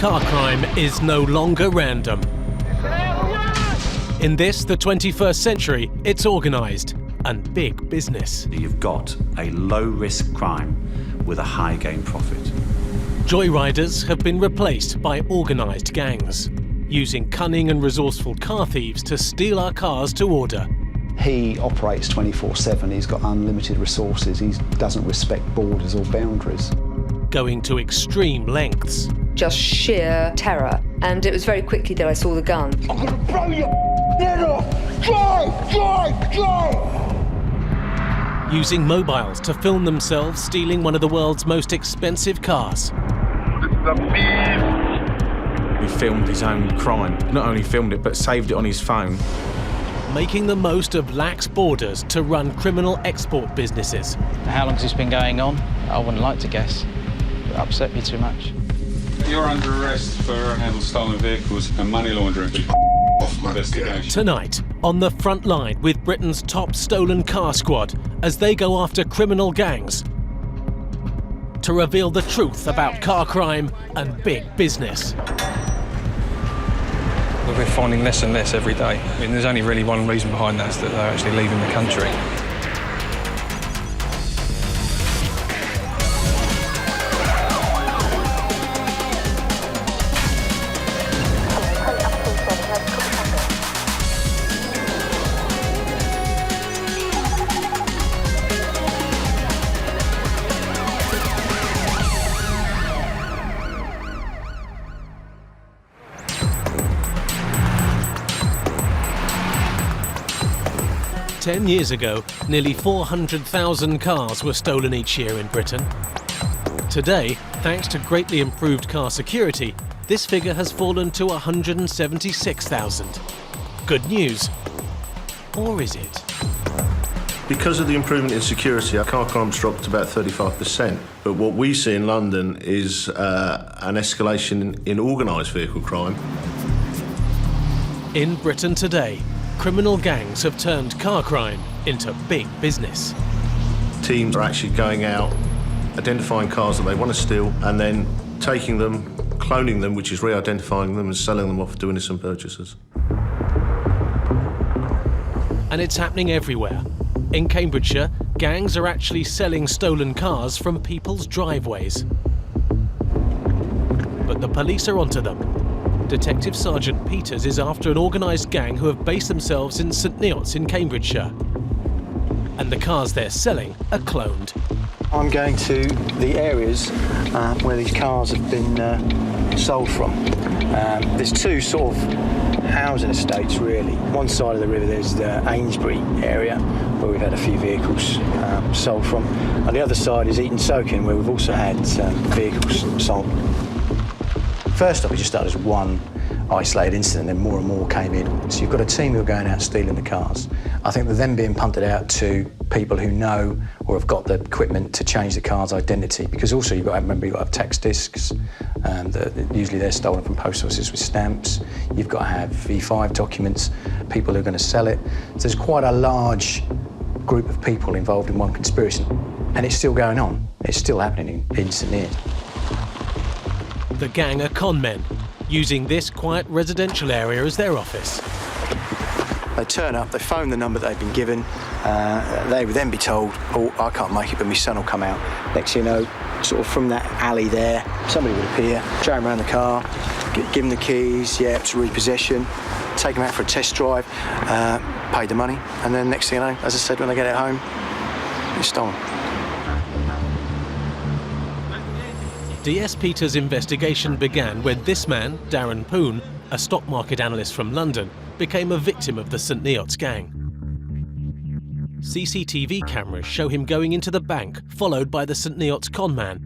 car crime is no longer random. In this, the 21st century, it's organised and big business. You've got a low-risk crime with a high-gain profit. Joyriders have been replaced by organised gangs, using cunning and resourceful car thieves to steal our cars to order. He operates 24/7, he's got unlimited resources, he doesn't respect borders or boundaries. Going to extreme lengths. Just sheer terror. And it was very quickly that I saw the gun. I'm gonna blow your head off! Drive! Using mobiles to film themselves stealing one of the world's most expensive cars. This is a beast! He filmed his own crime. Not only filmed it, but saved it on his phone. Making the most of lax borders to run criminal export businesses. How long has this been going on? I wouldn't like to guess. It upset me too much. You're under arrest for handling stolen vehicles and money laundering. Investigation. Tonight, on the front line with Britain's top stolen car squad as they go after criminal gangs to reveal the truth about car crime and big business. We're finding less and less every day. I mean, there's only really one reason behind that, is that they're actually leaving the country. Ten years ago, nearly 400,000 cars were stolen each year in Britain. Today, thanks to greatly improved car security, this figure has fallen to 176,000. Good news. Or is it? Because of the improvement in security, our car crime's dropped about 35%. But what we see in London is an escalation in organised vehicle crime. In Britain today, criminal gangs have turned car crime into big business. Teams are actually going out, identifying cars that they want to steal, and then taking them, cloning them, which is re-identifying them and selling them off to innocent purchasers. And it's happening everywhere. In Cambridgeshire, gangs are actually selling stolen cars from people's driveways. But the police are onto them. Detective Sergeant Peters is after an organised gang who have based themselves in St Neots in Cambridgeshire. And the cars they're selling are cloned. I'm going to the areas where these cars have been sold from. There's two sort of housing estates, really. One side of the river, there's the Amesbury area, where we've had a few vehicles sold from. On the other side is Eton Soaking, where we've also had vehicles sold. First off, it just started as one isolated incident, then more and more came in. So you've got a team who are going out stealing the cars. I think they're then being punted out to people who know or have got the equipment to change the car's identity, because also you've got to remember, you've got to have text discs, and usually they're stolen from post offices with stamps. You've got to have V5 documents, people who are going to sell it. So there's quite a large group of people involved in one conspiracy, and it's still going on. It's still happening in St Neots. The gang are con men, using this quiet residential area as their office. They turn up, they phone the number they've been given, they would then be told, oh, I can't make it, but my son will come out. Next thing you know, sort of from that alley there, somebody would appear, drag them around the car, give them the keys, yeah, it's repossession, take them out for a test drive, pay the money, and then next thing you know, as I said, when they get it home, it's stolen. DS Peters' investigation began when this man, Darren Poon, a stock market analyst from London, became a victim of the St Neots gang. CCTV cameras show him going into the bank, followed by the St Neots conman,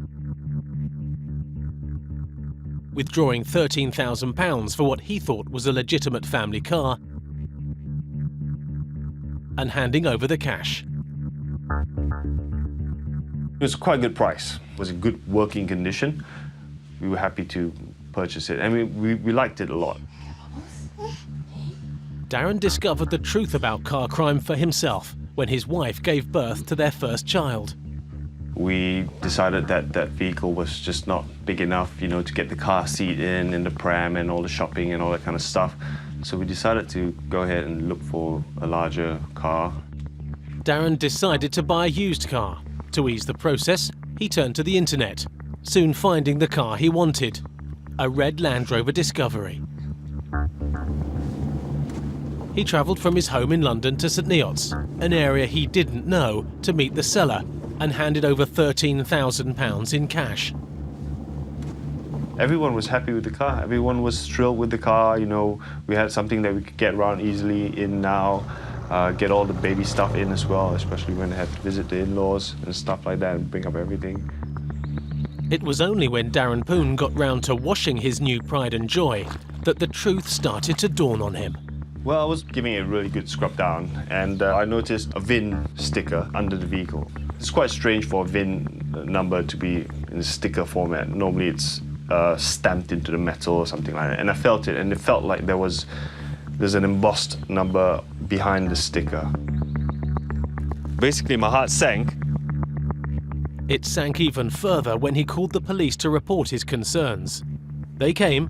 withdrawing £13,000 for what he thought was a legitimate family car, and handing over the cash. It was quite a good price. It was in good working condition. We were happy to purchase it, and we liked it a lot. Darren discovered the truth about car crime for himself when his wife gave birth to their first child. We decided that that vehicle was just not big enough, to get the car seat in the pram and all the shopping and all that kind of stuff. So we decided to go ahead and look for a larger car. Darren decided to buy a used car. To ease the process, he turned to the internet, soon finding the car he wanted, a red Land Rover Discovery. He travelled from his home in London to St Neots, an area he didn't know, to meet the seller, and handed over £13,000 in cash. Everyone was happy with the car. Everyone was thrilled with the car. We had something that we could get around easily in now, get all the baby stuff in as well, especially when they had to visit the in-laws and stuff like that and bring up everything. It was only when Darren Poon got round to washing his new pride and joy that the truth started to dawn on him. Well, I was giving it a really good scrub down, and I noticed a VIN sticker under the vehicle. It's quite strange for a VIN number to be in a sticker format. Normally it's stamped into the metal or something like that. And I felt it, and it felt like there's an embossed number behind the sticker. Basically, my heart sank. It sank even further when he called the police to report his concerns. They came,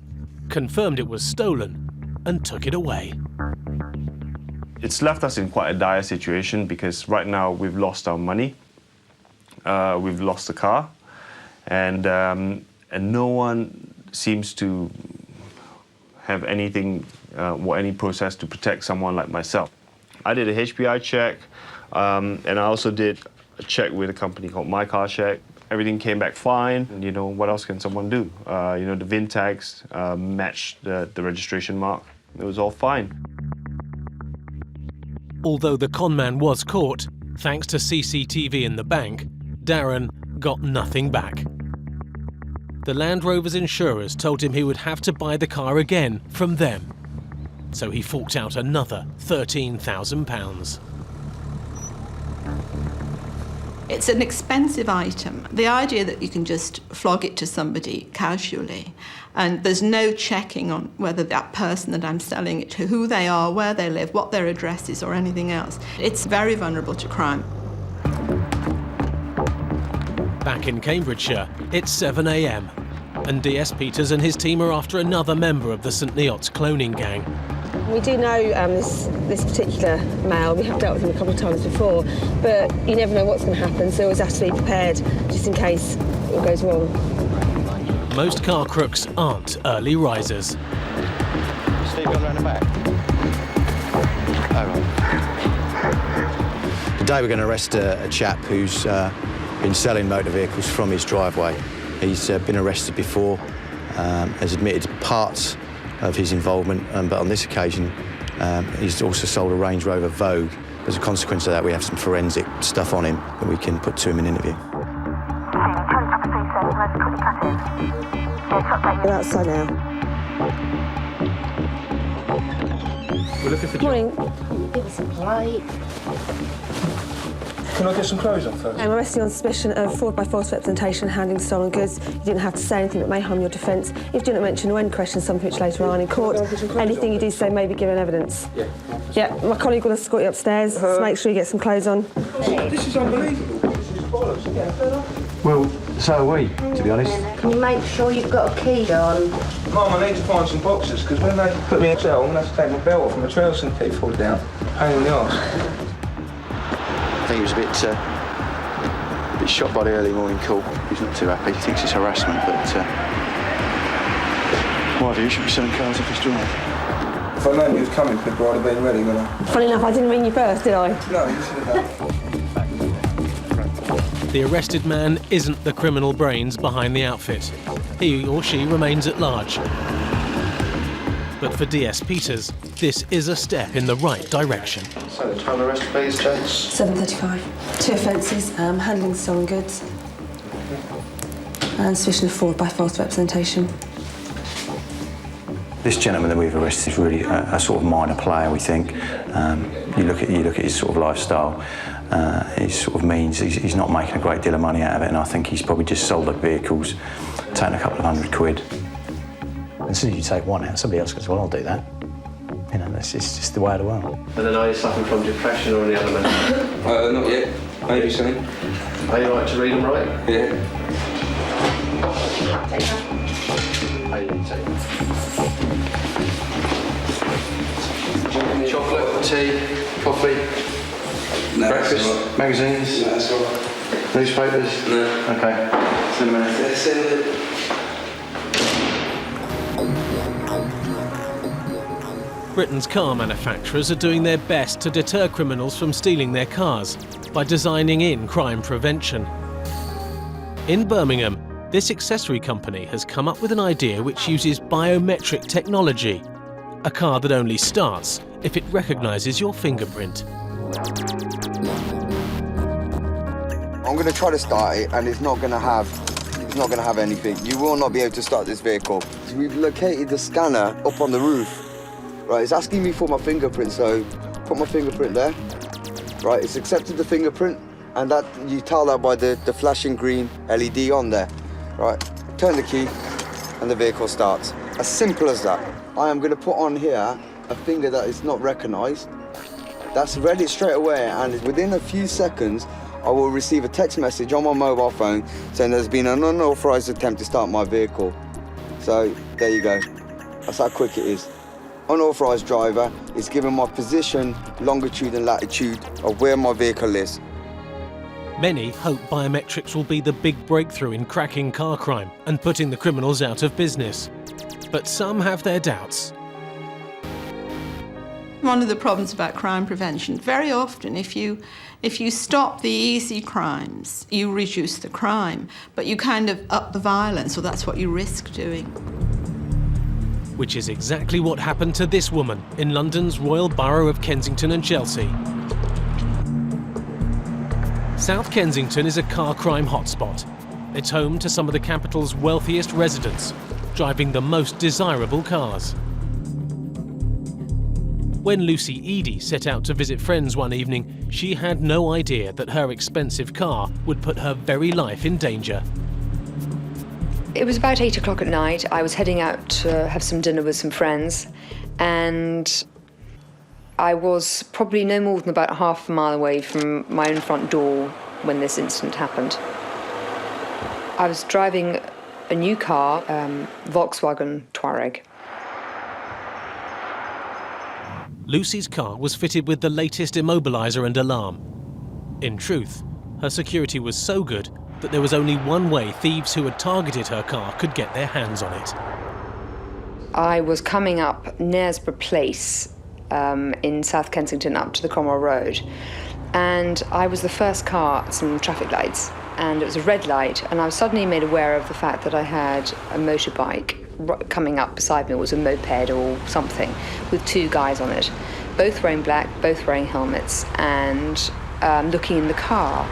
confirmed it was stolen, and took it away. It's left us in quite a dire situation because right now we've lost our money, we've lost the car, and no one seems to have anything or any process to protect someone like myself. I did a HPI check, and I also did a check with a company called My Car Check. Everything came back fine. What else can someone do? The VIN tags matched the registration mark. It was all fine. Although the conman was caught, thanks to CCTV in the bank, Darren got nothing back. The Land Rover's insurers told him he would have to buy the car again from them. So he forked out another £13,000. It's an expensive item. The idea that you can just flog it to somebody casually and there's no checking on whether that person that I'm selling it to, who they are, where they live, what their address is or anything else, it's very vulnerable to crime. Back in Cambridgeshire, it's 7 a.m. and DS Peters and his team are after another member of the St Neots cloning gang. We do know this particular male. We have dealt with him a couple of times before, but you never know what's going to happen, so always have to be prepared just in case it all goes wrong. Most car crooks aren't early risers. Steve, gone round the back? Oh, right. Today we're going to arrest a chap who's been selling motor vehicles from his driveway. He's been arrested before, has admitted parts of his involvement, but on this occasion he's also sold a Range Rover Vogue. As a consequence of that, we have some forensic stuff on him that we can put to him in interview. We're outside now. We're looking for... Morning. Give us some light. Can I get some clothes on first? I'm arresting on suspicion of fraud by false representation and handling stolen goods. You didn't have to say anything that may harm your defence. If you didn't mention or any question something which later on in court, anything you do say may be given evidence. Yeah. Yeah, my colleague will escort you upstairs, so make sure you get some clothes on. This is unbelievable. This is bollocks. Well, so are we, to be honest. Can you make sure you've got a key on? Mum, I need to find some boxes, because when they put me in a cell, I'm going to have to take my belt off and my trousers and keep fall down. Pain in the arse. I think he was a bit shocked by the early morning call. He's not too happy. He thinks it's harassment, but my view, you should be selling cars off his drive. If I knew he was coming, I'd have been ready, wouldn't I? Funny enough, I didn't ring you first, did I? No, you should have done. The arrested man isn't the criminal brains behind the outfit. He or she remains at large. But for DS Peters, this is a step in the right direction. So, the time arrest, please, James? 7:35. 2 offences, handling stolen goods and suspicion of fraud by false representation. This gentleman that we've arrested is really a sort of minor player, we think. You look at his sort of lifestyle, his sort of means, he's not making a great deal of money out of it, and I think he's probably just sold the vehicles, taken a couple of £100. As soon as you take one out, somebody else goes, well, I'll do that. It's just the way of the world. And then are you suffering from depression or any other mental? Not yet. Maybe something. Are you right to read them right? Yeah. Chocolate, tea, coffee, breakfast, magazines, newspapers. No. Okay. See you in a minute. Britain's car manufacturers are doing their best to deter criminals from stealing their cars by designing in crime prevention. In Birmingham, this accessory company has come up with an idea which uses biometric technology, a car that only starts if it recognises your fingerprint. I'm going to try to start it, and it's not going to have anything. You will not be able to start this vehicle. We've located the scanner up on the roof. Right, it's asking me for my fingerprint, so put my fingerprint there. Right, it's accepted the fingerprint, and that you tell that by the flashing green LED on there. Right, turn the key, and the vehicle starts. As simple as that. I am going to put on here a finger that is not recognised. That's read it straight away, and within a few seconds, I will receive a text message on my mobile phone saying there's been an unauthorised attempt to start my vehicle. So, there you go. That's how quick it is. Unauthorised driver is given my position, longitude and latitude of where my vehicle is. Many hope biometrics will be the big breakthrough in cracking car crime and putting the criminals out of business. But some have their doubts. One of the problems about crime prevention, very often if you stop the easy crimes, you reduce the crime, but you kind of up the violence, or that's what you risk doing. Which is exactly what happened to this woman in London's Royal Borough of Kensington and Chelsea. South Kensington is a car crime hotspot. It's home to some of the capital's wealthiest residents, driving the most desirable cars. When Lucy Eady set out to visit friends one evening, she had no idea that her expensive car would put her very life in danger. It was about 8 o'clock at night. I was heading out to have some dinner with some friends, and I was probably no more than about half a mile away from my own front door when this incident happened. I was driving a new car, Volkswagen Touareg. Lucy's car was fitted with the latest immobiliser and alarm. In truth, her security was so good that there was only one way thieves who had targeted her car could get their hands on it. I was coming up Knaresborough Place in South Kensington up to the Cromwell Road, and I was the first car at some traffic lights, and it was a red light, and I was suddenly made aware of the fact that I had a motorbike coming up beside me. It was a moped or something with two guys on it, both wearing black, both wearing helmets, and looking in the car.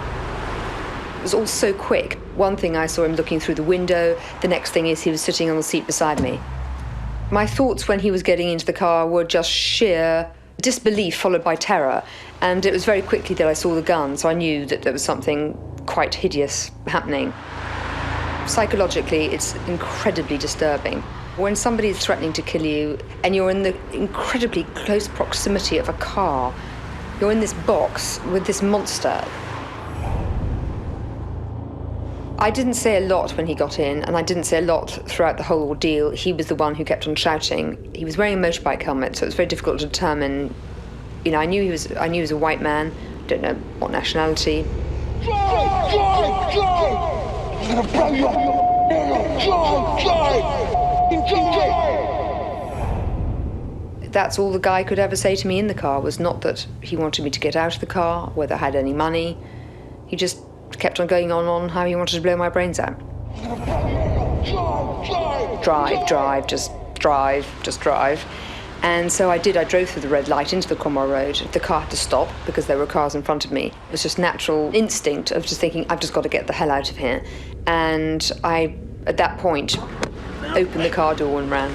It was all so quick. One thing I saw him looking through the window, the next thing is he was sitting on the seat beside me. My thoughts when he was getting into the car were just sheer disbelief followed by terror, and it was very quickly that I saw the gun, so I knew that there was something quite hideous happening. Psychologically, it's incredibly disturbing. When somebody is threatening to kill you and you're in the incredibly close proximity of a car, you're in this box with this monster. I didn't say a lot when he got in, and I didn't say a lot throughout the whole ordeal. He was the one who kept on shouting. He was wearing a motorbike helmet, so it was very difficult to determine. You know, I knew he was a white man. Don't know what nationality. Drive! Drive! Drive! I'm gonna blow you up! Drive! Drive! That's all the guy could ever say to me in the car, was not that he wanted me to get out of the car, whether I had any money. He just kept on going on how he wanted to blow my brains out. Drive, just drive. And so I did. I drove through the red light into the Cromwell Road. The car had to stop because there were cars in front of me. It was just natural instinct of just thinking, I've just got to get the hell out of here. And I, at that point, opened the car door and ran.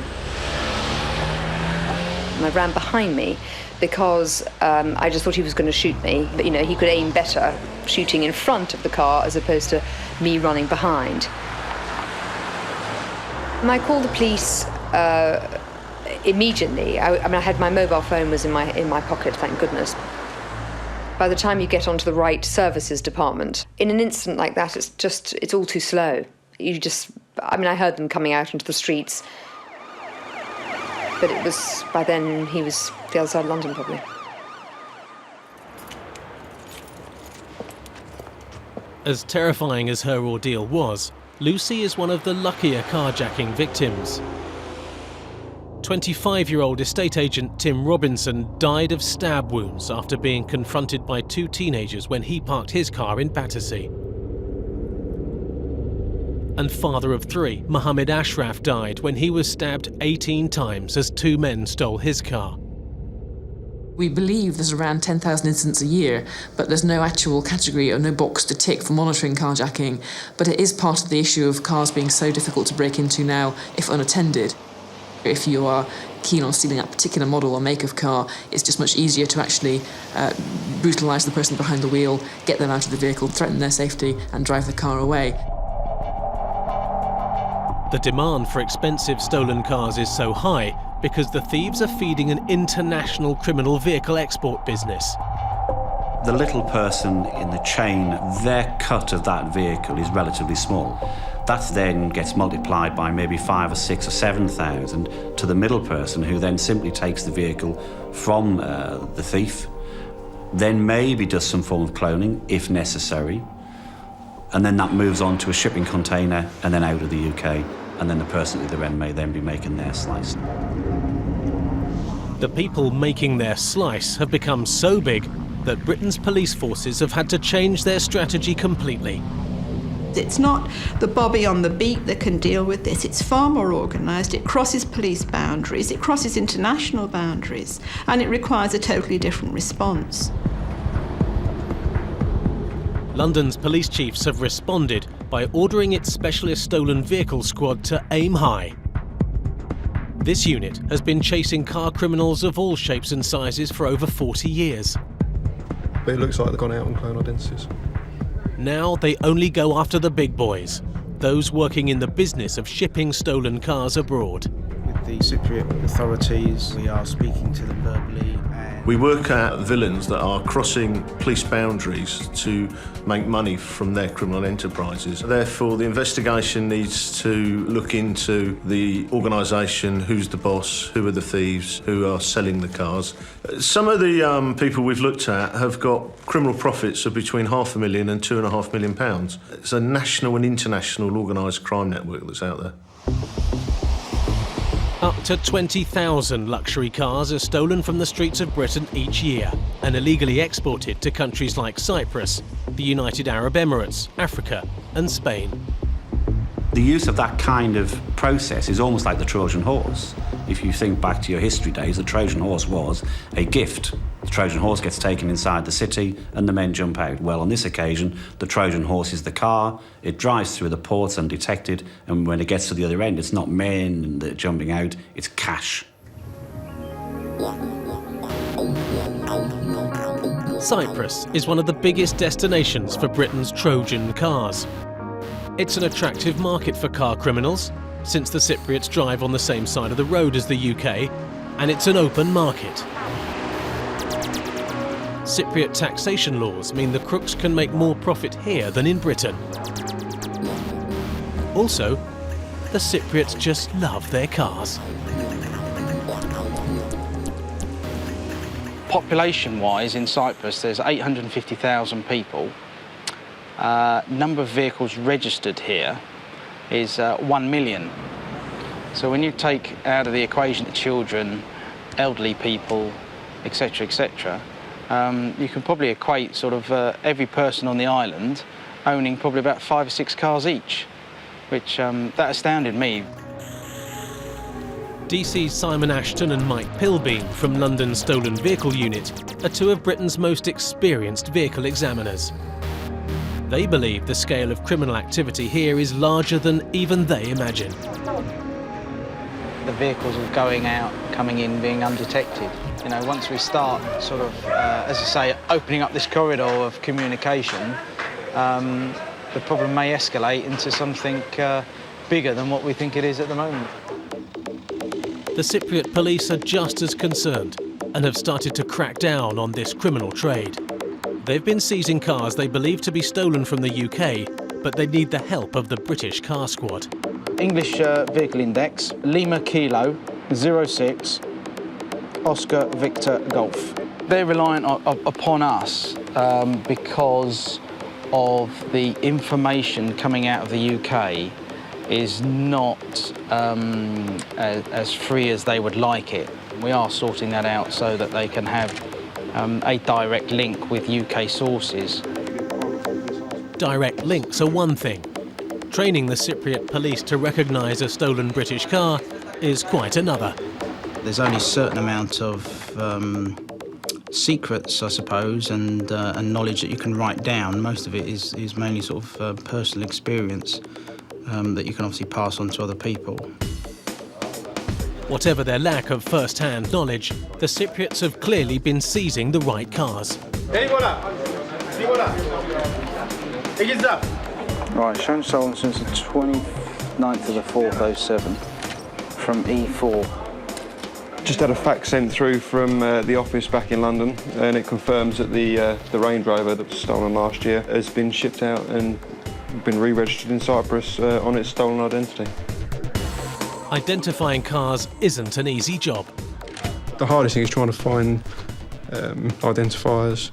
And I ran behind me because I just thought he was going to shoot me. But, you know, he could aim better shooting in front of the car as opposed to me running behind. And I called the police immediately. I mean, I had my mobile phone was in my pocket, thank goodness. by the time you get onto the right services department. In an incident like that, it's all too slow. I heard them coming out into the streets, but by then he was the other side of London probably. As terrifying as her ordeal was, Lucy is one of the luckier carjacking victims. 25-year-old estate agent Tim Robinson died of stab wounds after being confronted by two teenagers when he parked his car in Battersea. And father of three, Mohammed Ashraf, died when he was stabbed 18 times as two men stole his car. We believe there's around 10,000 incidents a year, but there's no actual category or no box to tick for monitoring carjacking. But it is part of the issue of cars being so difficult to break into now if unattended. If you are keen on stealing that particular model or make of car, it's just much easier to actually brutalise the person behind the wheel, get them out of the vehicle, threaten their safety and drive the car away. The demand for expensive stolen cars is so high because the thieves are feeding an international criminal vehicle export business. The little person in the chain, their cut of that vehicle is relatively small. That then gets multiplied by maybe 5 or 6 or 7,000 to the middle person, who then simply takes the vehicle from the thief, then maybe does some form of cloning if necessary, and then that moves on to a shipping container and then out of the UK, and then the person at the other end may then be making their slice. The people making their slice have become so big that Britain's police forces have had to change their strategy completely. It's not the Bobby on the beat that can deal with this. It's far more organised. It crosses police boundaries. It crosses international boundaries. And it requires a totally different response. London's police chiefs have responded by ordering its specialist stolen vehicle squad to aim high. This unit has been chasing car criminals of all shapes and sizes for over 40 years. But it looks like they've gone out and cloned identities. Now they only go after the big boys, those working in the business of shipping stolen cars abroad. With the Cypriot authorities, we are speaking to them verbally. We work out villains that are crossing police boundaries to make money from their criminal enterprises. Therefore, the investigation needs to look into the organisation, who's the boss, who are the thieves, who are selling the cars. Some of the people we've looked at have got criminal profits of between £500,000 and £2.5 million. It's a national and international organised crime network that's out there. Up to 20,000 luxury cars are stolen from the streets of Britain each year and illegally exported to countries like Cyprus, the United Arab Emirates, Africa and Spain. The use of that kind of process is almost like the Trojan horse. If you think back to your history days, the Trojan horse was a gift. The Trojan horse gets taken inside the city and the men jump out. Well, on this occasion, the Trojan horse is the car. It drives through the ports undetected, and when it gets to the other end, it's not men that are jumping out, it's cash. Cyprus is one of the biggest destinations for Britain's Trojan cars. It's an attractive market for car criminals, since the Cypriots drive on the same side of the road as the UK, and it's an open market. Cypriot taxation laws mean the crooks can make more profit here than in Britain. Also, the Cypriots just love their cars. Population-wise in Cyprus, there's 850,000 people. Number of vehicles registered here is 1 million. So when you take out of the equation the children, elderly people, etc., etc., you can probably equate sort of every person on the island owning probably about 5 or 6 cars each, which that astounded me. DC's Simon Ashton and Mike Pilbeam from London's Stolen Vehicle Unit are two of Britain's most experienced vehicle examiners. They believe the scale of criminal activity here is larger than even they imagine. The vehicles are going out, coming in, being undetected. You know, once we start sort of, as I say, opening up this corridor of communication, the problem may escalate into something bigger than what we think it is at the moment. The Cypriot police are just as concerned and have started to crack down on this criminal trade. They've been seizing cars they believe to be stolen from the UK, but they need the help of the British car squad. English vehicle index, Lima Kilo 06 Oscar Victor Golf. They're reliant upon us because of the information coming out of the UK is not as free as they would like it. We are sorting that out so that they can have a direct link with UK sources. Direct links are one thing. Training the Cypriot police to recognise a stolen British car is quite another. There's only a certain amount of secrets, I suppose, and knowledge that you can write down. Most of it is mainly sort of personal experience that you can obviously pass on to other people. Whatever their lack of first-hand knowledge, the Cypriots have clearly been seizing the right cars. Right, shown stolen since the 29th of the 4th, 07 from E4. Just had a fax sent through from the office back in London, and it confirms that the Range Rover that was stolen last year has been shipped out and been re-registered in Cyprus on its stolen identity. Identifying cars isn't an easy job. The hardest thing is trying to find identifiers,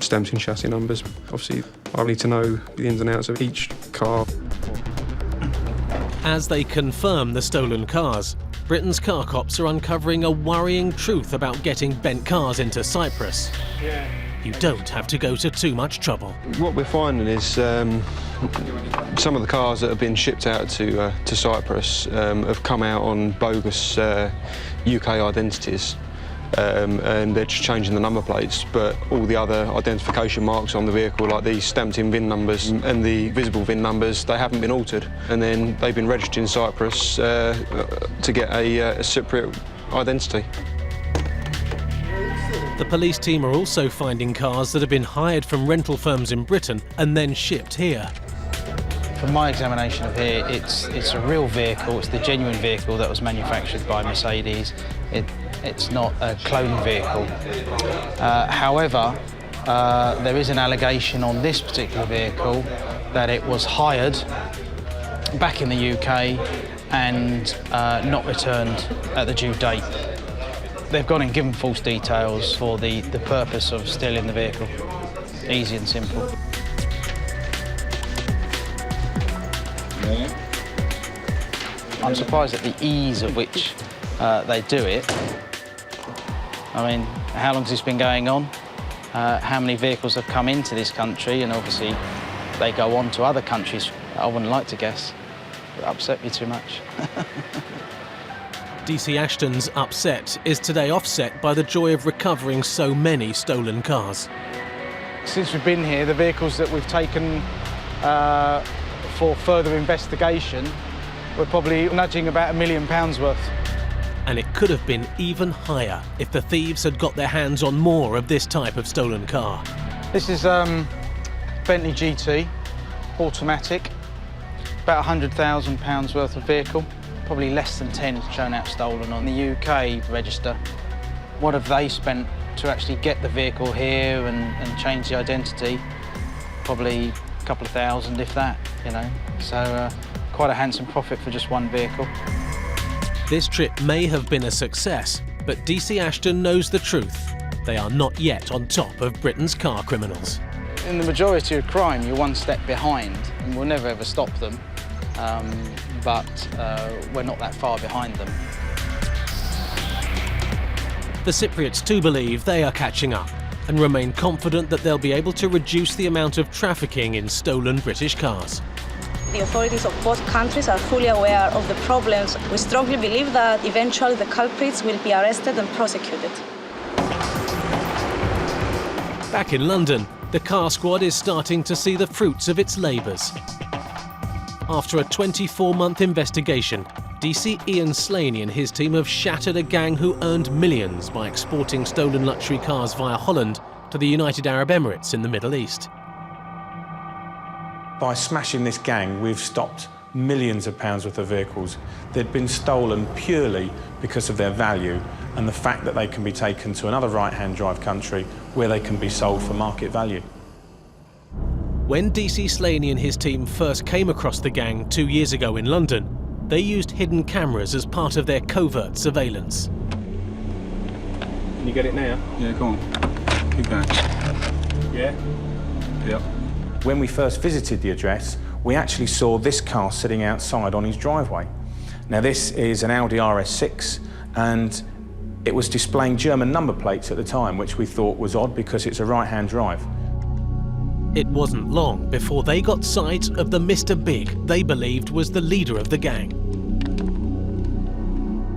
stamped in chassis numbers. Obviously, I need to know the ins and outs of each car. As they confirm the stolen cars, Britain's car cops are uncovering a worrying truth about getting bent cars into Cyprus. You don't have to go to too much trouble. What we're finding is some of the cars that have been shipped out to Cyprus have come out on bogus UK identities, and they're just changing the number plates, but all the other identification marks on the vehicle, like these stamped-in VIN numbers and the visible VIN numbers, they haven't been altered. And then they've been registered in Cyprus to get a Cypriot identity. The police team are also finding cars that have been hired from rental firms in Britain and then shipped here. From my examination of here, it's a real vehicle. It's the genuine vehicle that was manufactured by Mercedes. It's not a clone vehicle. However, there is an allegation on this particular vehicle that it was hired back in the UK and not returned at the due date. They've gone and given false details for the purpose of stealing the vehicle. Easy and simple. I'm surprised at the ease of which they do it. I mean, how long has this been going on? How many vehicles have come into this country, and obviously they go on to other countries? I wouldn't like to guess. It upset me too much. DC Ashton's upset is today offset by the joy of recovering so many stolen cars. Since we've been here, the vehicles that we've taken for further investigation, we're probably nudging about £1 million worth. And it could have been even higher if the thieves had got their hands on more of this type of stolen car. This is Bentley GT, automatic, about £100,000 worth of vehicle. Probably less than 10 shown out stolen on the UK register. What have they spent to actually get the vehicle here and change the identity? Probably a couple of thousand, if that, you know. So quite a handsome profit for just one vehicle. This trip may have been a success, but DC Ashton knows the truth. They are not yet on top of Britain's car criminals. In the majority of crime, you're one step behind, and we'll never ever stop them. But we're not that far behind them. The Cypriots too believe they are catching up and remain confident that they'll be able to reduce the amount of trafficking in stolen British cars. The authorities of both countries are fully aware of the problems. We strongly believe that eventually the culprits will be arrested and prosecuted. Back in London, the car squad is starting to see the fruits of its labours. After a 24-month investigation, DC Ian Slaney and his team have shattered a gang who earned millions by exporting stolen luxury cars via Holland to the United Arab Emirates in the Middle East. By smashing this gang, we've stopped millions of pounds worth of vehicles. They'd been stolen purely because of their value and the fact that they can be taken to another right-hand drive country where they can be sold for market value. When DC Slaney and his team first came across the gang 2 years ago in London, they used hidden cameras as part of their covert surveillance. Can you get it now? Yeah, go on. Keep going. Yeah? Yep. When we first visited the address, we actually saw this car sitting outside on his driveway. Now this is an Audi RS6 and it was displaying German number plates at the time, which we thought was odd because it's a right-hand drive. It wasn't long before they got sight of the Mr. Big they believed was the leader of the gang.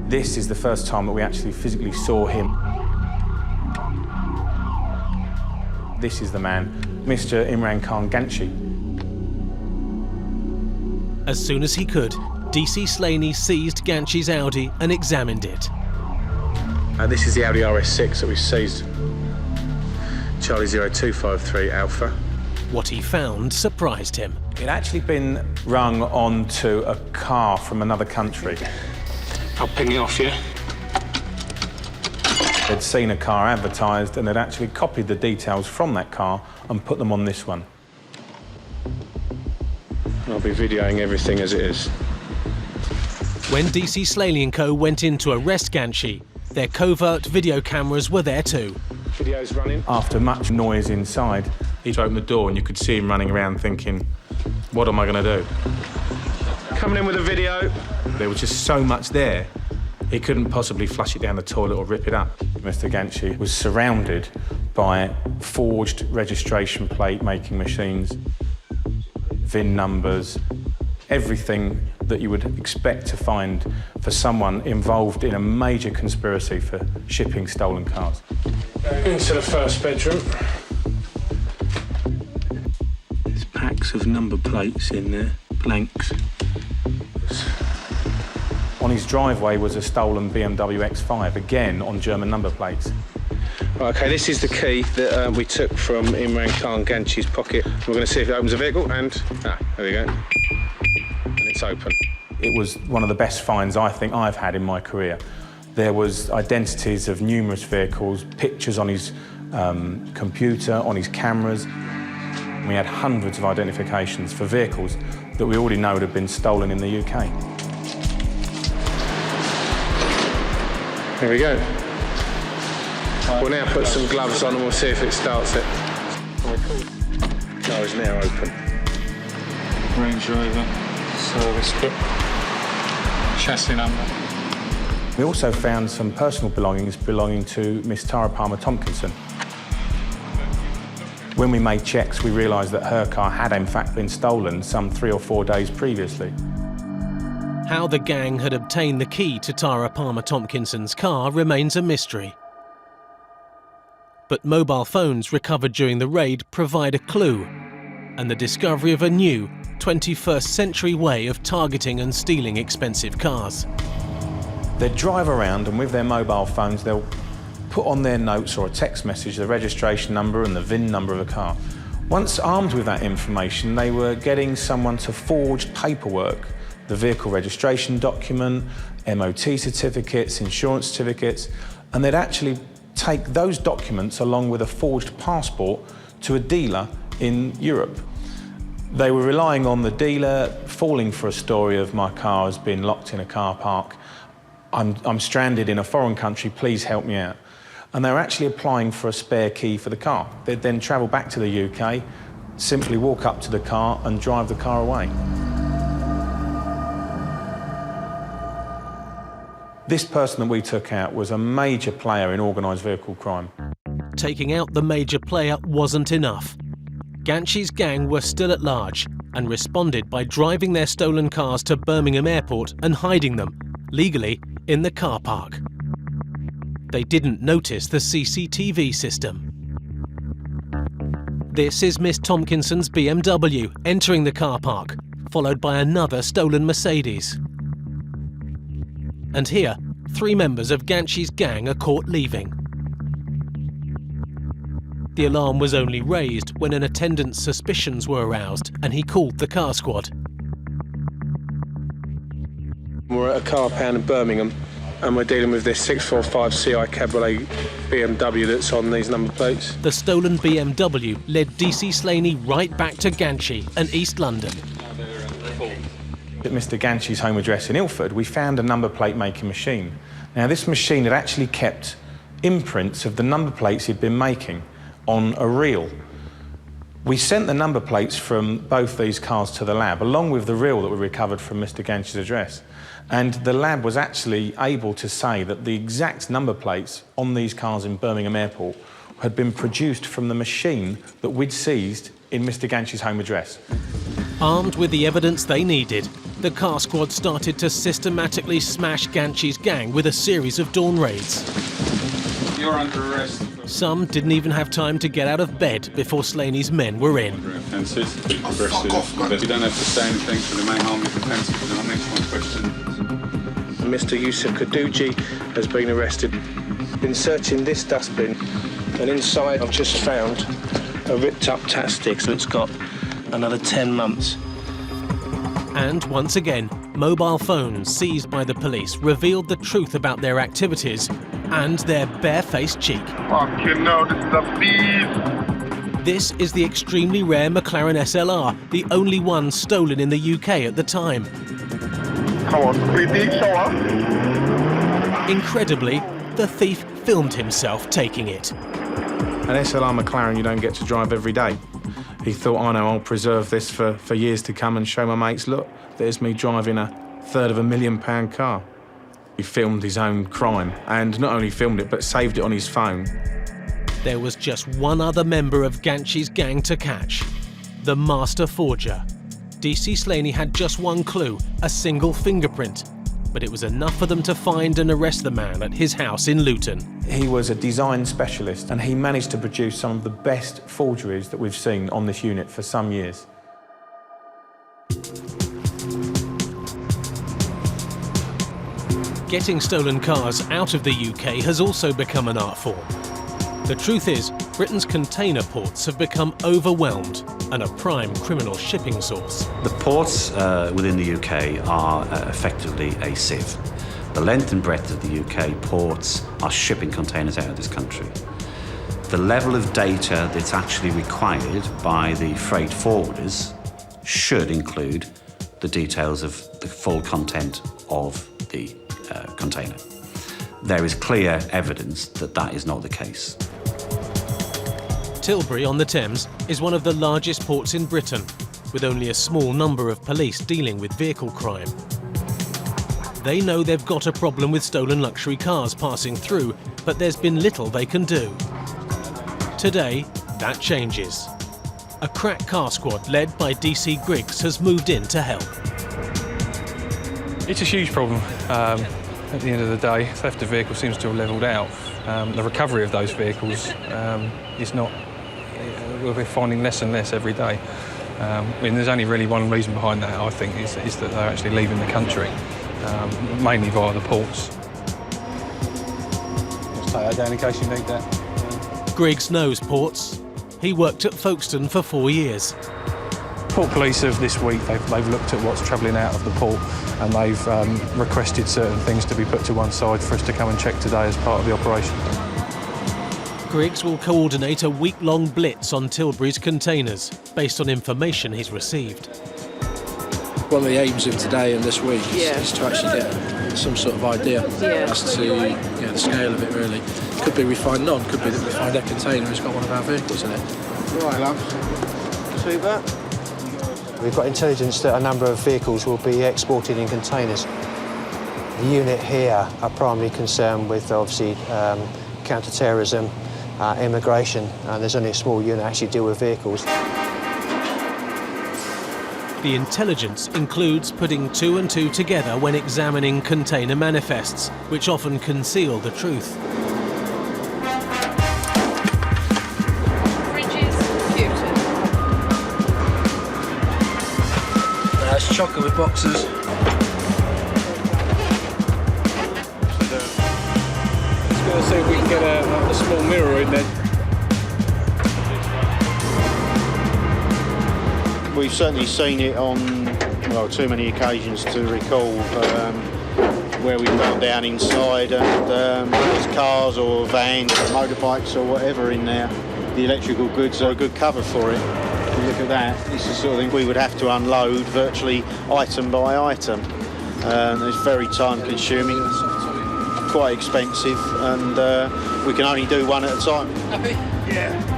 This is the first time that we actually physically saw him. This is the man, Mr. Imran Khan Ganchi. As soon as he could, DC Slaney seized Ganchi's Audi and examined it. This is the Audi RS6 that we seized. Charlie 0253 Alpha. What he found surprised him. It had actually been rung onto a car from another country. I'll ping it off you. They'd seen a car advertised and they'd actually copied the details from that car and put them on this one. I'll be videoing everything as it is. When DC Slaney & Co went in to arrest Ganchi, their covert video cameras were there too. Video's running. After much noise inside, he opened the door and you could see him running around thinking, what am I going to do? Coming in with a video. There was just so much there, he couldn't possibly flush it down the toilet or rip it up. Mr. Ganchi was surrounded by forged registration plate making machines, VIN numbers, everything that you would expect to find for someone involved in a major conspiracy for shipping stolen cars. Into the first bedroom. There's packs of number plates in there, blanks. On his driveway was a stolen BMW X5, again on German number plates. OK, this is the key that we took from Imran Khan Ganchi's pocket. We're going to see if it opens the vehicle, and there we go. And it's open. It was one of the best finds I think I've had in my career. There was identities of numerous vehicles, pictures on his computer, on his cameras. We had hundreds of identifications for vehicles that we already know had been stolen in the UK. There we go. We'll now put some gloves on and we'll see if it starts it. Car is now open. Range Rover, service book, chassis number. We also found some personal belongings belonging to Miss Tara Palmer-Tompkinson. When we made checks, we realised that her car had in fact been stolen some 3 or 4 days previously. How the gang had obtained the key to Tara Palmer-Tompkinson's car remains a mystery. But mobile phones recovered during the raid provide a clue, and the discovery of a new 21st century way of targeting and stealing expensive cars. They'd drive around and with their mobile phones they'll put on their notes or a text message the registration number and the VIN number of a car. Once armed with that information, they were getting someone to forge paperwork, the vehicle registration document, MOT certificates, insurance certificates, and they'd actually take those documents along with a forged passport to a dealer in Europe. They were relying on the dealer, falling for a story of my car has been locked in a car park. I'm stranded in a foreign country, please help me out. And they were actually applying for a spare key for the car. They'd then travel back to the UK, simply walk up to the car and drive the car away. This person that we took out was a major player in organised vehicle crime. Taking out the major player wasn't enough. Ganchi's gang were still at large and responded by driving their stolen cars to Birmingham Airport and hiding them, legally, in the car park. They didn't notice the CCTV system. This is Miss Tompkinson's BMW entering the car park, followed by another stolen Mercedes. And here, 3 members of Ganchi's gang are caught leaving. The alarm was only raised when an attendant's suspicions were aroused and he called the car squad. We're at a car pound in Birmingham and we're dealing with this 645 CI Cabriolet BMW that's on these number plates. The stolen BMW led DC Slaney right back to Ganchi and East London. At Mr. Ganchi's home address in Ilford, we found a number plate making machine. Now, this machine had actually kept imprints of the number plates he'd been making on a reel. We sent the number plates from both these cars to the lab, along with the reel that we recovered from Mr. Ganchi's address. And the lab was actually able to say that the exact number plates on these cars in Birmingham Airport had been produced from the machine that we'd seized in Mr. Ganchi's home address. Armed with the evidence they needed, the car squad started to systematically smash Ganchi's gang with a series of dawn raids. You're under arrest. Some didn't even have time to get out of bed before Slaney's men were in. Offences, be progressive. But you don't have to say anything, so they may harm your offences. And our next one question. Mr. Yusuf Kaduji has been arrested. Been searching this dustbin, and inside I've just found a ripped up tat stick, so it's got another 10 months. And once again, mobile phones seized by the police revealed the truth about their activities and their barefaced cheek. Fucking no, this is a beast. This is the extremely rare McLaren SLR, the only one stolen in the UK at the time. Come on, PD, show up. Incredibly, the thief filmed himself taking it. An SLR McLaren you don't get to drive every day. He thought, I know, I'll preserve this for years to come and show my mates, look, there's me driving a £1,250,000 car. He filmed his own crime, and not only filmed it, but saved it on his phone. There was just one other member of Ganchi's gang to catch, the master forger. DC Slaney had just one clue, a single fingerprint, but it was enough for them to find and arrest the man at his house in Luton. He was a design specialist, and he managed to produce some of the best forgeries that we've seen on this unit for some years. Getting stolen cars out of the UK has also become an art form. The truth is, Britain's container ports have become overwhelmed and a prime criminal shipping source. The ports within the UK are effectively a sieve. The length and breadth of the UK ports are shipping containers out of this country. The level of data that's actually required by the freight forwarders should include the details of the full content of the container. There is clear evidence that that is not the case. Tilbury on the Thames is one of the largest ports in Britain, with only a small number of police dealing with vehicle crime. They know they've got a problem with stolen luxury cars passing through, but there's been little they can do. Today, that changes. A crack car squad led by DC Griggs has moved in to help. It's a huge problem. At the end of the day, theft of vehicles seems to have levelled out. The recovery of those vehicles is not... We're finding less and less every day. There's only really one reason behind that, I think, is that they're actually leaving the country, mainly via the ports. Just take that down in case you need that. Griggs knows ports. He worked at Folkestone for 4 years. Port Police have this week, they've looked at what's travelling out of the port, and they've requested certain things to be put to one side for us to come and check today as part of the operation. Griggs will coordinate a week-long blitz on Tilbury's containers, based on information he's received. One of the aims of today and this week is to actually get some sort of idea as to the scale of it, really. Could be we find none, could be that we find a container has got one of our vehicles in it. Right, lads. Super. We've got intelligence that a number of vehicles will be exported in containers. The unit here are primarily concerned with, obviously, counter-terrorism, immigration, and there's only a small unit actually deal with vehicles. The intelligence includes putting two and two together when examining container manifests, which often conceal the truth. It's chocker with boxes. Let's go and see if we can get a small mirror in there. We've certainly seen it on, well, too many occasions to recall. where we fell down inside, and there's cars or vans or motorbikes or whatever in there. The electrical goods are a good cover for it. If you look at that, it's the sort of thing we would have to unload virtually item by item. It's very time consuming, quite expensive, and we can only do one at a time. Yeah.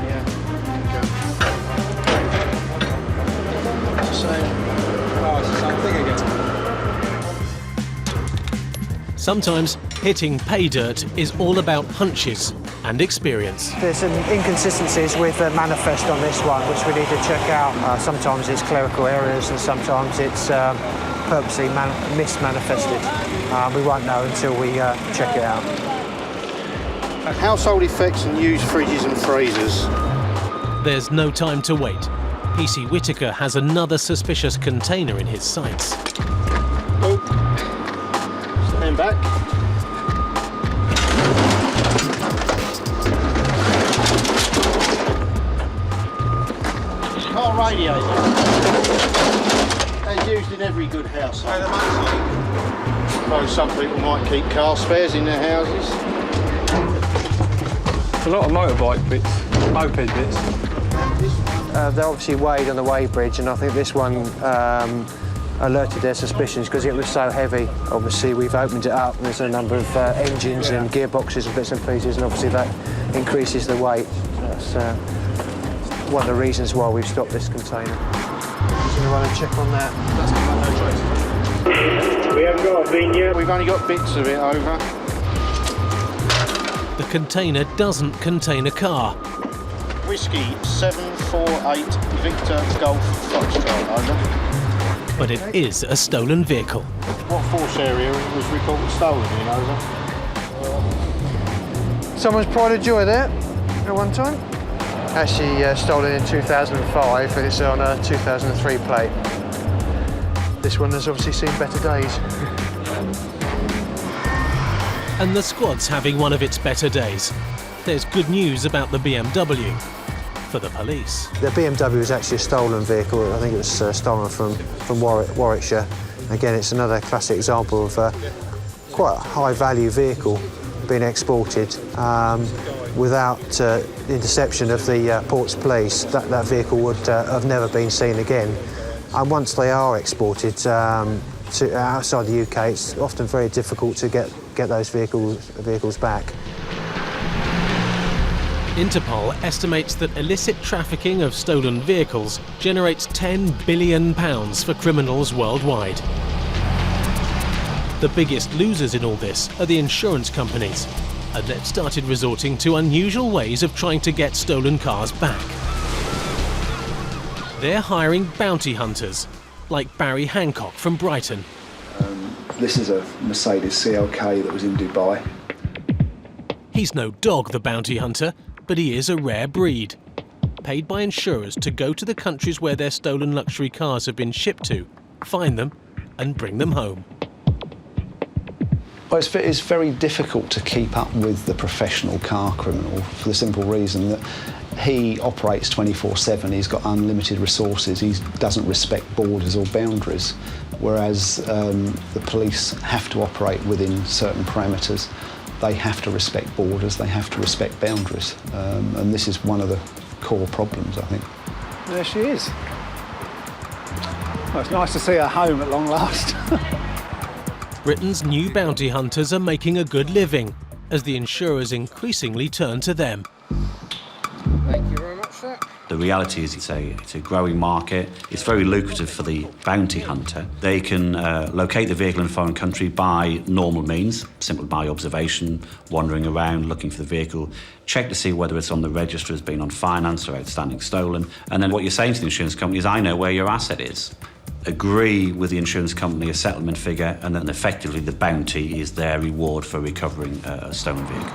Sometimes hitting pay dirt is all about hunches and experience. There's some inconsistencies with the manifest on this one, which we need to check out. Sometimes it's clerical errors and sometimes it's purposely mismanifested. We won't know until we check it out. Household effects and used fridges and freezers. There's no time to wait. PC Whitaker has another suspicious container in his sights. Oh. Stand back. Car radiator. That's used in every good household. Although some people might keep car spares in their houses. A lot of motorbike bits, moped bits. They're obviously weighed on the weighbridge, and I think this one alerted their suspicions because it was so heavy. Obviously, we've opened it up, and there's a number of engines and gearboxes and bits and pieces, and obviously that increases the weight. That's one of the reasons why we've stopped this container. Just going to run and check on that. We haven't got a bin yet. We've only got bits of it over. The container doesn't contain a car. Whiskey 748 Victor Golf Foxtrot, over. But it is a stolen vehicle. What force area was reported stolen in, over? Someone's Pride of Joy there at one time. Actually stolen in 2005, and it's on a 2003 plate. This one has obviously seen better days. And the squad's having one of its better days. There's good news about the BMW for the police. The BMW is actually a stolen vehicle. I think it was stolen from Warwickshire. Again, it's another classic example of quite a high-value vehicle being exported without interception of the port's police. That vehicle would have never been seen again. And once they are exported to outside the UK, it's often very difficult to get those vehicles back. Interpol estimates that illicit trafficking of stolen vehicles generates £10 billion for criminals worldwide. The biggest losers in all this are the insurance companies, and they've started resorting to unusual ways of trying to get stolen cars back. They're hiring bounty hunters, like Barry Hancock from Brighton. This is a Mercedes CLK that was in Dubai. He's no dog, the bounty hunter, but he is a rare breed. Paid by insurers to go to the countries where their stolen luxury cars have been shipped to, find them and bring them home. Well, it's very difficult to keep up with the professional car criminal for the simple reason that he operates 24/7, he's got unlimited resources, he doesn't respect borders or boundaries, whereas the police have to operate within certain parameters. They have to respect borders, they have to respect boundaries, and this is one of the core problems, I think. There she is. Well, it's nice to see her home at long last. Britain's new bounty hunters are making a good living as the insurers increasingly turn to them. Thank you very much, sir. The reality is it's a growing market. It's very lucrative for the bounty hunter. They can locate the vehicle in a foreign country by normal means, simply by observation, wandering around, looking for the vehicle, check to see whether it's on the register as being on finance or outstanding stolen. And then what you're saying to the insurance company is, I know where your asset is. Agree with the insurance company a settlement figure, and then effectively the bounty is their reward for recovering a stolen vehicle.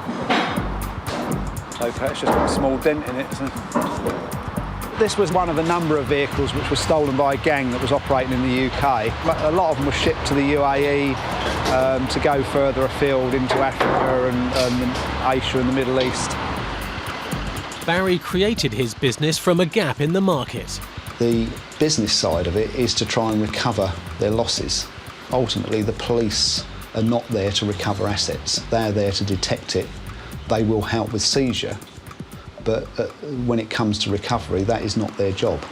Okay, it's just got a small dent in it, isn't it? This was one of a number of vehicles which was stolen by a gang that was operating in the UK. A lot of them were shipped to the UAE to go further afield into Africa and Asia and the Middle East. Barry created his business from a gap in the market. The business side of it is to try and recover their losses. Ultimately, the police are not there to recover assets. They're there to detect it. They will help with seizure, but when it comes to recovery, that is not their job.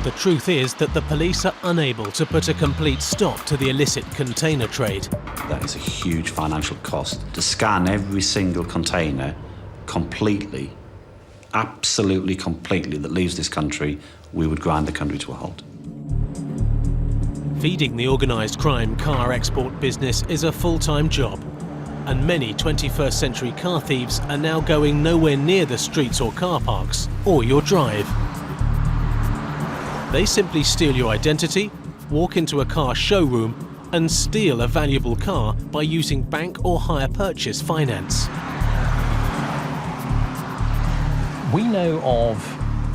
The truth is that the police are unable to put a complete stop to the illicit container trade. That is a huge financial cost. To scan every single container completely, absolutely completely, that leaves this country, we would grind the country to a halt. Feeding the organised crime car export business is a full-time job, and many 21st century car thieves are now going nowhere near the streets or car parks or your drive. They simply steal your identity, walk into a car showroom and steal a valuable car by using bank or hire purchase finance. We know of,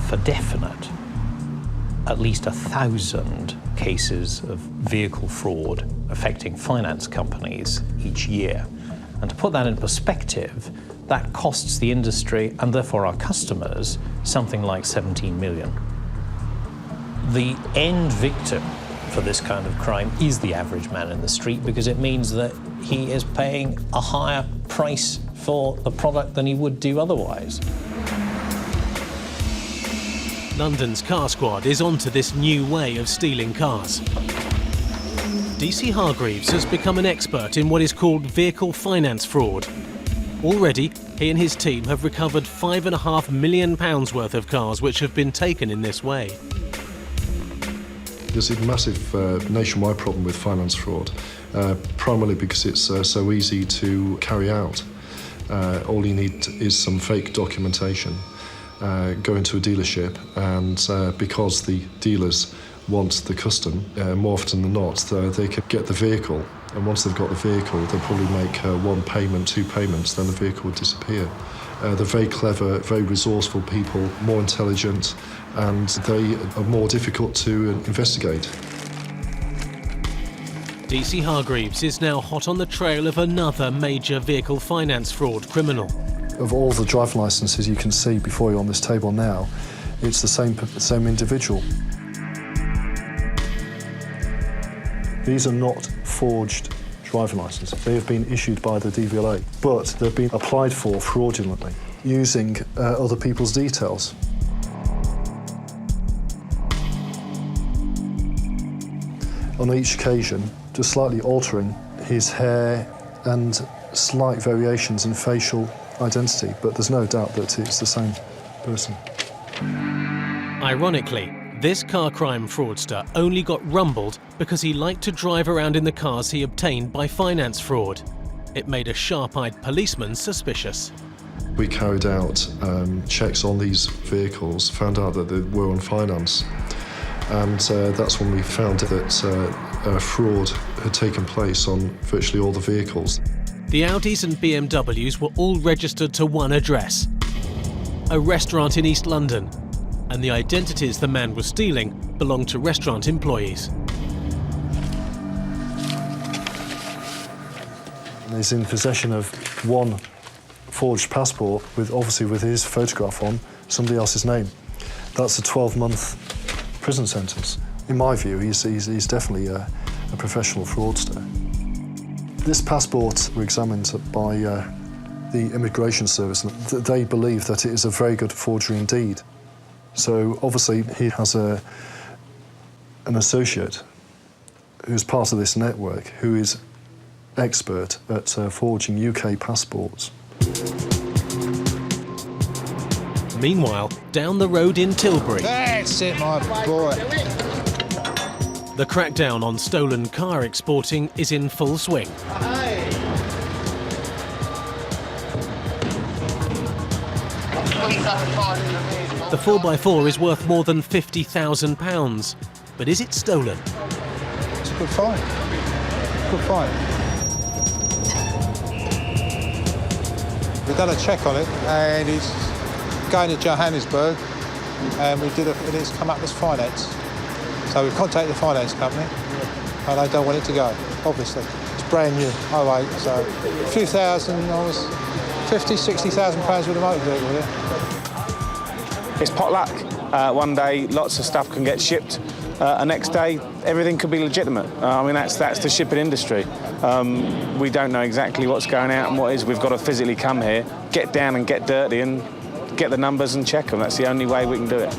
for definite, at least 1,000 cases of vehicle fraud affecting finance companies each year. And to put that in perspective, that costs the industry, and therefore our customers, something like 17 million. The end victim for this kind of crime is the average man in the street, because it means that he is paying a higher price for the product than he would do otherwise. London's car squad is onto this new way of stealing cars. DC Hargreaves has become an expert in what is called vehicle finance fraud. Already, he and his team have recovered £5.5 million worth of cars which have been taken in this way. There's a massive nationwide problem with finance fraud, primarily because it's so easy to carry out. All you need is some fake documentation, go into a dealership, and because the dealers want the custom, more often than not, they can get the vehicle. And once they've got the vehicle, they'll probably make one payment, two payments, then the vehicle will disappear. They're very clever, very resourceful people, more intelligent, and they are more difficult to investigate. DC Hargreaves is now hot on the trail of another major vehicle finance fraud criminal. Of all the driving licences you can see before you on this table now, it's the same individual. These are not forged driving licences. They have been issued by the DVLA, but they've been applied for fraudulently, using other people's details. On each occasion, just slightly altering his hair and slight variations in facial identity, but there's no doubt that it's the same person. Ironically, this car crime fraudster only got rumbled because he liked to drive around in the cars he obtained by finance fraud. It made a sharp-eyed policeman suspicious. We carried out checks on these vehicles, found out that they were on finance, and that's when we found that fraud had taken place on virtually all the vehicles. The Audis and BMWs were all registered to one address, a restaurant in East London, and the identities the man was stealing belonged to restaurant employees. He's in possession of one forged passport, obviously with his photograph on, somebody else's name. That's a 12-month prison sentence. In my view, he's definitely a professional fraudster. This passport were examined by the Immigration Service, and they believe that it is a very good forgery indeed. So obviously he has an associate who's part of this network who is expert at forging UK passports. Meanwhile, down the road in Tilbury, that's it, my boy. The crackdown on stolen car exporting is in full swing. The 4x4 is worth more than £50,000, but is it stolen? It's a good find. Good find. We've done a check on it, and it's going to Johannesburg, and it's come up as finance. So we've contacted the finance company, and they don't want it to go, obviously. It's brand new, 08, so a few thousand, £50,000, £60,000 worth of motor vehicle here. It's potluck. One day, lots of stuff can get shipped. Next day, everything could be legitimate. I mean, that's the shipping industry. We don't know exactly what's going out and what is. We've got to physically come here, get down and get dirty and get the numbers and check them. That's the only way we can do it.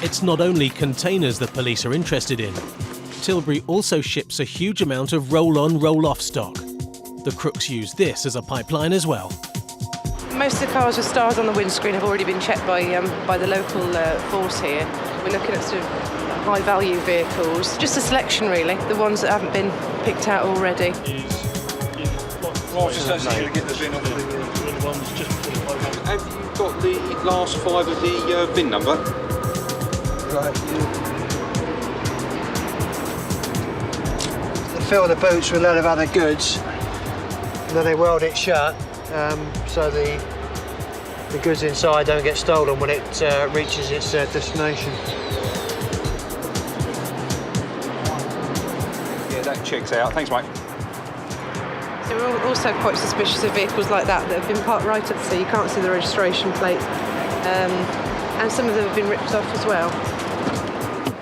It's not only containers the police are interested in. Tilbury also ships a huge amount of roll-on, roll-off stock. The crooks use this as a pipeline as well. Most of the cars with stars on the windscreen have already been checked by the local force here. We're looking at sort of high-value vehicles. Just a selection, really, the ones that haven't been picked out already. Have you got the last 5 of the VIN number? Right. They fill the boots with a load of other goods, and then they weld it shut, so the goods inside don't get stolen when it reaches its destination. Yeah, that checks out. Thanks, mate. So we're also quite suspicious of vehicles like that have been parked right up so you can't see the registration plate, and some of them have been ripped off as well.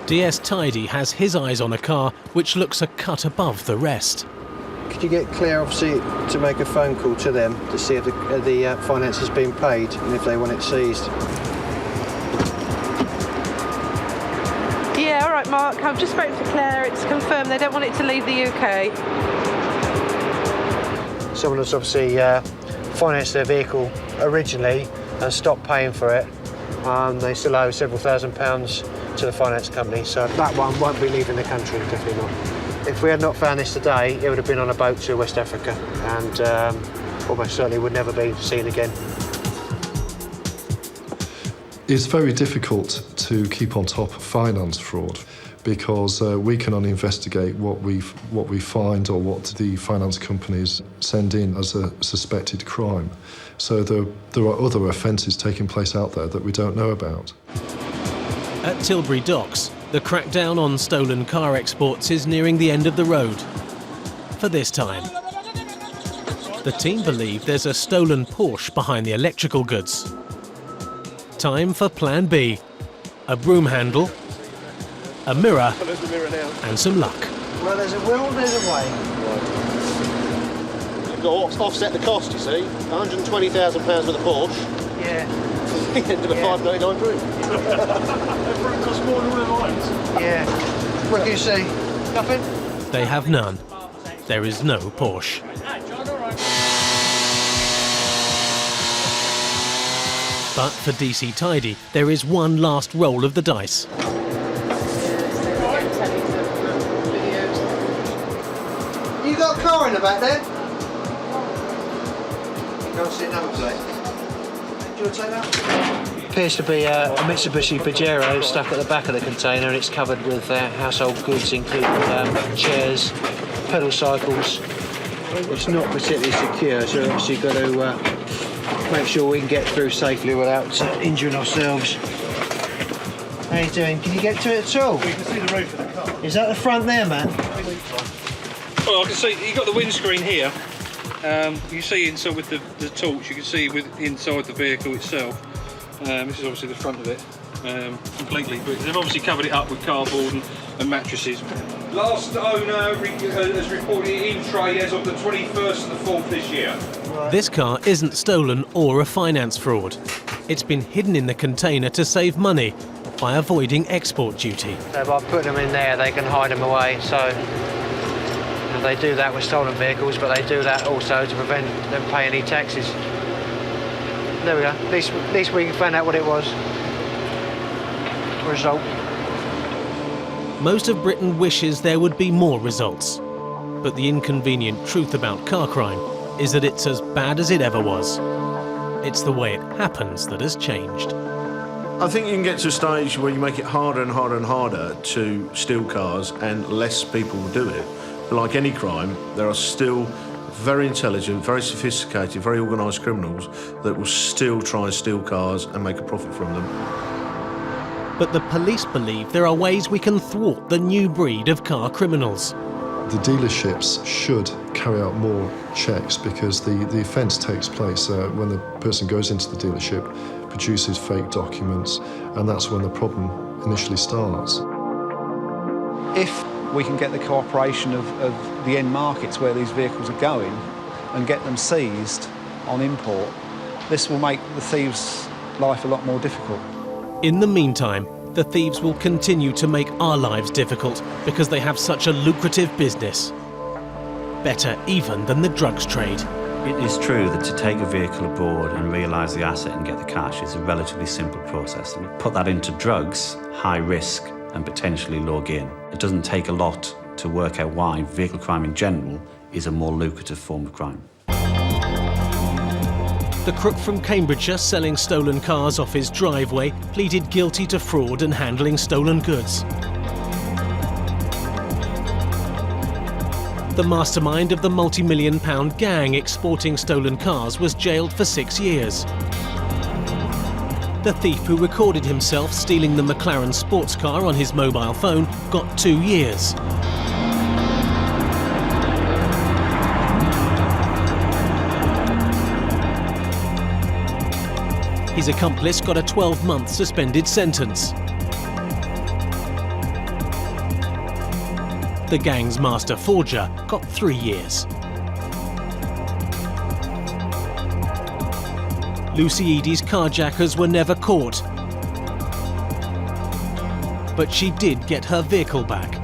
DS Tidy has his eyes on a car which looks a cut above the rest. Could you get Claire, obviously, to make a phone call to them to see if the finance has been paid and if they want it seized? Yeah, all right, Mark. I've just spoken to Claire. It's confirmed they don't want it to leave the UK. Someone has obviously financed their vehicle originally and stopped paying for it. They still owe several £1,000s to the finance company, so that one won't be leaving the country, definitely not. If we had not found this today, it would have been on a boat to West Africa and almost certainly would never be seen again. It's very difficult to keep on top of finance fraud because we can only investigate what we find or what the finance companies send in as a suspected crime. So there are other offences taking place out there that we don't know about. At Tilbury Docks, the crackdown on stolen car exports is nearing the end of the road. For this time. The team believe there's a stolen Porsche behind the electrical goods. Time for Plan B. A broom handle, a mirror, and some luck. Well, there's a will, there's a way. You've got to offset the cost, you see. £120,000 worth of Porsche. Yeah. Into a £599 broom. Everything costs more than all the lines. Yeah. What can you see? Nothing? They have none. There is no Porsche. But for DC Tidy, there is one last roll of the dice. You got a car in the back there? You can't see a number plate. Do you want to take that? Appears to be a Mitsubishi Pajero stuck at the back of the container, and it's covered with household goods, including chairs, pedal cycles. It's not particularly secure, so obviously you've got to make sure we can get through safely without injuring ourselves. How you doing? Can you get to it at all? You can see the roof of the car. Is that the front there, man? Well, I can see you've got the windscreen here. You can see inside with the torch. You can see inside the vehicle itself. This is obviously the front of it completely, but they've obviously covered it up with cardboard and mattresses. Last owner has reported it in trade as of the 21st of the 4th this year. This car isn't stolen or a finance fraud. It's been hidden in the container to save money by avoiding export duty. So by putting them in there, they can hide them away. So they do that with stolen vehicles, but they do that also to prevent them paying any taxes. There we go. At least we can find out what it was. Result. Most of Britain wishes there would be more results. But the inconvenient truth about car crime is that it's as bad as it ever was. It's the way it happens that has changed. I think you can get to a stage where you make it harder and harder and harder to steal cars and less people will do it. But like any crime, there are still very intelligent, very sophisticated, very organised criminals that will still try and steal cars and make a profit from them. But the police believe there are ways we can thwart the new breed of car criminals. The dealerships should carry out more checks because the offence takes place when the person goes into the dealership, produces fake documents, and that's when the problem initially starts. If we can get the cooperation of the end markets where these vehicles are going and get them seized on import, this will make the thieves' life a lot more difficult. In the meantime, the thieves will continue to make our lives difficult because they have such a lucrative business. Better even than the drugs trade. It is true that to take a vehicle aboard and realise the asset and get the cash is a relatively simple process. And put that into drugs, high risk and potentially low gain. It doesn't take a lot to work out why vehicle crime in general is a more lucrative form of crime. The crook from Cambridgeshire selling stolen cars off his driveway pleaded guilty to fraud and handling stolen goods. The mastermind of the multi-million-pound gang exporting stolen cars was jailed for 6 years. The thief who recorded himself stealing the McLaren sports car on his mobile phone got 2 years. His accomplice got a 12-month suspended sentence. The gang's master forger got 3 years. Lucy Edie's carjackers were never caught, but she did get her vehicle back.